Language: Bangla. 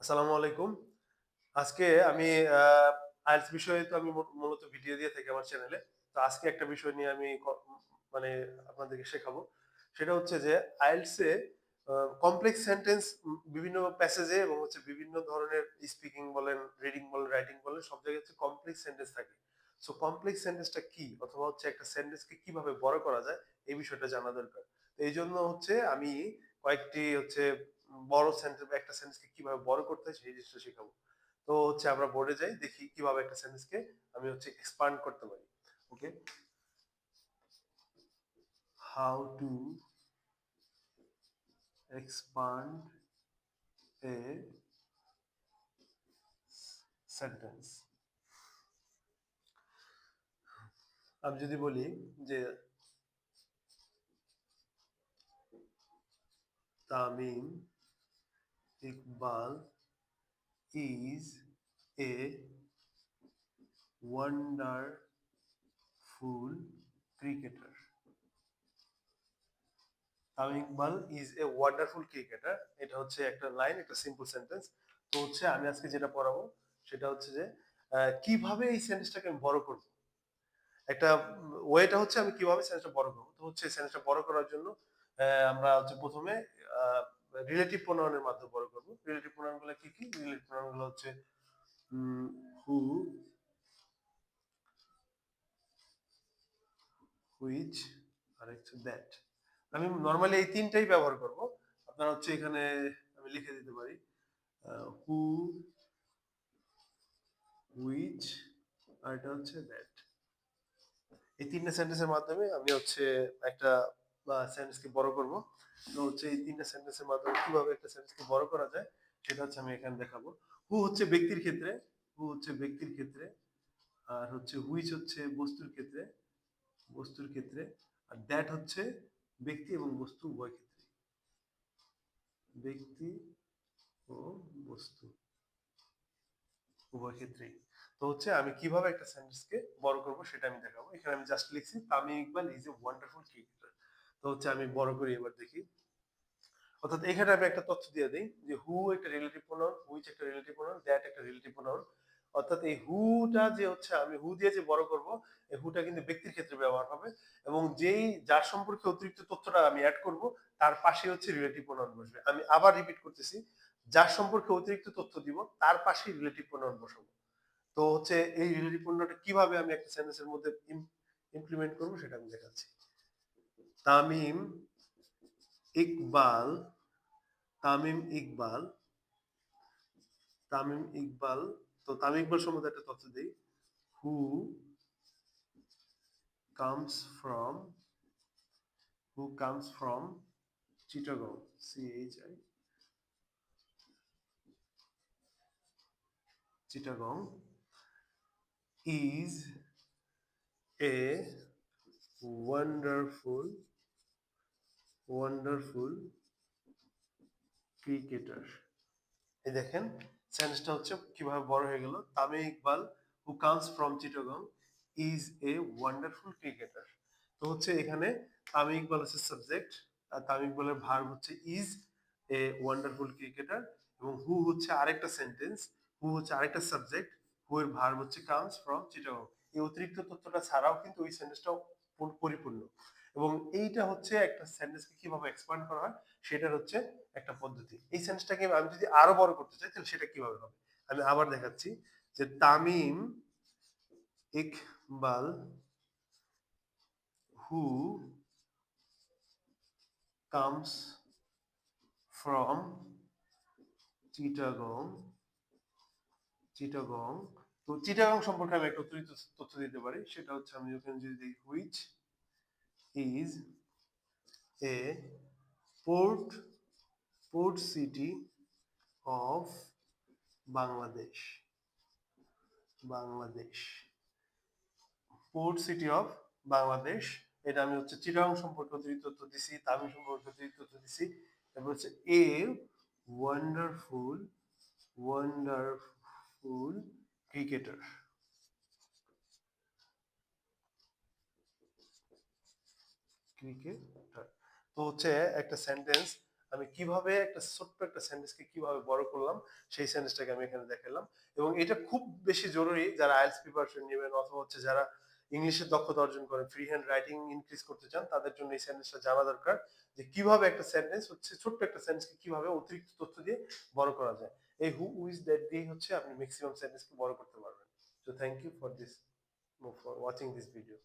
আসসালামু আলাইকুম। আজকে আমি আইএলটিএস বিষয়ে তো আমি মূলত ভিডিও দিয়ে থাকি আমার চ্যানেলে। তো আজকে একটা বিষয় নিয়ে আমি মানে আপনাদেরকে শেখাবো। সেটা হচ্ছে যে আইএলটিএস এ কমপ্লেক্স সেন্টেন্স বিভিন্ন প্যাসেজে এবং হচ্ছে বিভিন্ন ধরনের স্পিকিং বলেন, রিডিং বলেন, রাইটিং বলেন সব জায়গায় হচ্ছে কমপ্লেক্স সেন্টেন্স থাকে। সো কমপ্লেক্স সেন্টেন্সটা কি? অথবা হচ্ছে একটা সেন্টেন্সকে কিভাবে বড় করা যায় এই বিষয়টা জানা দরকার। তো এইজন্য হচ্ছে আমি কয়েকটি হচ্ছে বড় সেন্টেন্স একটা সেন্টেন্সকে কিভাবে বড় করতে হয় সেই জিনিসটা শেখাবো। তো হচ্ছে আমরা বোর্ডে যাই দেখি কিভাবে একটা সেন্টেন্সকে আমি হচ্ছে এক্সপান্ড করতে পারি। Okay, how to expand a sentence. আমি যদি বলি যে Tamim Iqbal is a wonderful cricketer. Tamim Iqbal is a wonderful cricketer, এটা হচ্ছে একটা লাইন, একটা সিম্পল সেন্টেন্স। তো হচ্ছে আমি আজকে যেটা পড়াবো সেটা হচ্ছে যে কিভাবে এই সেন্টেন্সটাকে আমি বড় করব। একটা ওয়েটা হচ্ছে আমি কিভাবে সেন্টেন্সটা বড় করব। তো হচ্ছে সেন্টেন্সটা বড় করার জন্য আমরা হচ্ছে প্রথমে রিলেটিভ প্রোনাউনের মাধ্যমে বড় করব। রিলেটিভ প্রোনাউনগুলো কি কি? রিলেটিভ প্রোনাউনগুলো হচ্ছে হু, হুইচ আর হচ্ছে দ্যাট। আমি নরমালি এই তিনটাই ব্যবহার করব। আপনারা হচ্ছে এখানে আমি লিখে দিতে পারি হু, হুইচ আর এটা হচ্ছে দ্যাট। এই তিনটা সেন্টেন্সের মাধ্যমে আমি হচ্ছে একটা সেন্টেন্সকে বড় করব। তো হচ্ছে এই তিনটা সেন্টেন্সের মাধ্যমে কিভাবে একটা সেন্টেন্সকে বড় করা যায় সেটা হচ্ছে আমি এখানে দেখাবো। হু হচ্ছে ব্যক্তির ক্ষেত্রে, হু হচ্ছে ব্যক্তির ক্ষেত্রে, আর হচ্ছে হুইচ হচ্ছে বস্তুর ক্ষেত্রে, বস্তুর ক্ষেত্রে, আর দ্যাট হচ্ছে ব্যক্তি এবং বস্তু উভয় ক্ষেত্রে, ব্যক্তি ও বস্তু উভয় ক্ষেত্রেই। তো হচ্ছে আমি কিভাবে একটা সেন্টেন্সকে বড় করব সেটা আমি দেখাবো। এখানে আমি জাস্ট লিখছি Tamim Iqbal is a wonderful cricketer. তো হচ্ছে আমি বড় করি এবার দেখি। অর্থাৎ এখানে আমি একটা তথ্য দিয়ে দিই যে হু একটা রিলেটিভ প্রোনাউন, হুইচ একটা রিলেটিভ প্রোনাউন, দ্যাট একটা রিলেটিভ প্রোনাউন। অর্থাৎ এই হুটা যে হচ্ছে আমি হু দিয়ে যে বড় করব, এই হুটা কিন্তু ব্যক্তির ক্ষেত্রে ব্যবহার হবে এবং যেই যার সম্পর্কে অতিরিক্ত তথ্যটা আমি অ্যাড করব তার পাশে হচ্ছে রিলেটিভ প্রোনাউন বসবে। আমি আবার রিপিট করতেছি, যার সম্পর্কে অতিরিক্ত তথ্য দিব তার পাশেই রিলেটিভ প্রোনাউন বসাবো। তো হচ্ছে এই রিলেটিভ প্রোনাউনটা কিভাবে আমি একটা সেন্টেন্সের মধ্যে ইমপ্লিমেন্ট করব সেটা আমি দেখাচ্ছি। তামিম ইকবাল, তামিম ইকবাল, তামিম ইকবাল। তো তামিম ইকবাল সম্বন্ধে একটা তথ্য দিই। Who comes from, who comes from Chittagong, CHI, Chittagong, is a wonderful, wonderful cricketer. এই দেখেন সেন্টেন্সটা হচ্ছে কিভাবে বড় হয়ে গেল। Tamim Iqbal who comes from Chittagong is a wonderful cricketer. তো হচ্ছে এখানে তামিম ইকবাল হচ্ছে সাবজেক্ট, আর তামিম ইকবালের ভার্ব হচ্ছে ইজ এ ওয়ান্ডারফুল ক্রিকেটার, এবং হু হচ্ছে আরেকটা সেন্টেন্স, হু হচ্ছে আরেকটা সাবজেক্ট, হু এর ভার্ব হচ্ছে কামস ফ্রম চিটাগং। এই অতিরিক্ত তথ্যটা ছাড়াও কিন্তু ওই সেন্টেন্সটাও পরিপূর্ণ। এবং এইটা হচ্ছে একটা সেন্টেন্সকে কিভাবে এক্সপ্যান্ড করা হয় সেটার হচ্ছে একটা পদ্ধতি। এই সেন্টেন্সটাকে আমি যদি আরো বড় করতে চাই তাহলে সেটা কিভাবে হবে। আমি আবার দেখাচ্ছি যে Tamim Iqbal who comes from Chittagong, Chittagong. তো চিটাগং সম্পর্কে আমি একটা অতিরিক্ত তথ্য দিতে পারি, সেটা হচ্ছে আমি ওখানে যদি দিই which is a port, port city of Bangladesh, Bangladesh, port city of Bangladesh. এটা আমি হচ্ছে চিটাগং সম্পর্কে অতিরিক্ত তথ্য দিছি, তামিম সম্পর্কে অতিরিক্ত তথ্য দিছি। তারপর হচ্ছে a wonderful, wonderful cricketer, cricketer. তো হচ্ছে একটা সেন্টেন্স আমি কিভাবে একটা ছোট্ট একটা সেন্টেন্সকে কিভাবে বড় করলাম সেই সেন্টেন্সটাকে আমি এখানে দেখালাম। এবং এটা খুব বেশি জরুরি যারা আইএলটিএস প্রিপারেশন নেবেন অথবা হচ্ছে যারা ইংলিশের দক্ষতা অর্জন করেন, ফ্রি হ্যান্ড রাইটিং ইনক্রিজ করতে চান, তাদের জন্য এই সেন্টেন্সটা জানা দরকার যে কিভাবে একটা সেন্টেন্স হচ্ছে ছোট্ট একটা সেন্টেন্সকে কিভাবে অতিরিক্ত তথ্য দিয়ে বড় করা যায়। এই হু উইজ দ্যাট দিয়ে হচ্ছে আপনি ম্যাক্সিমাম সেন্টেন্সকে বড় করতে পারবেন। So thank you for this, for watching this video.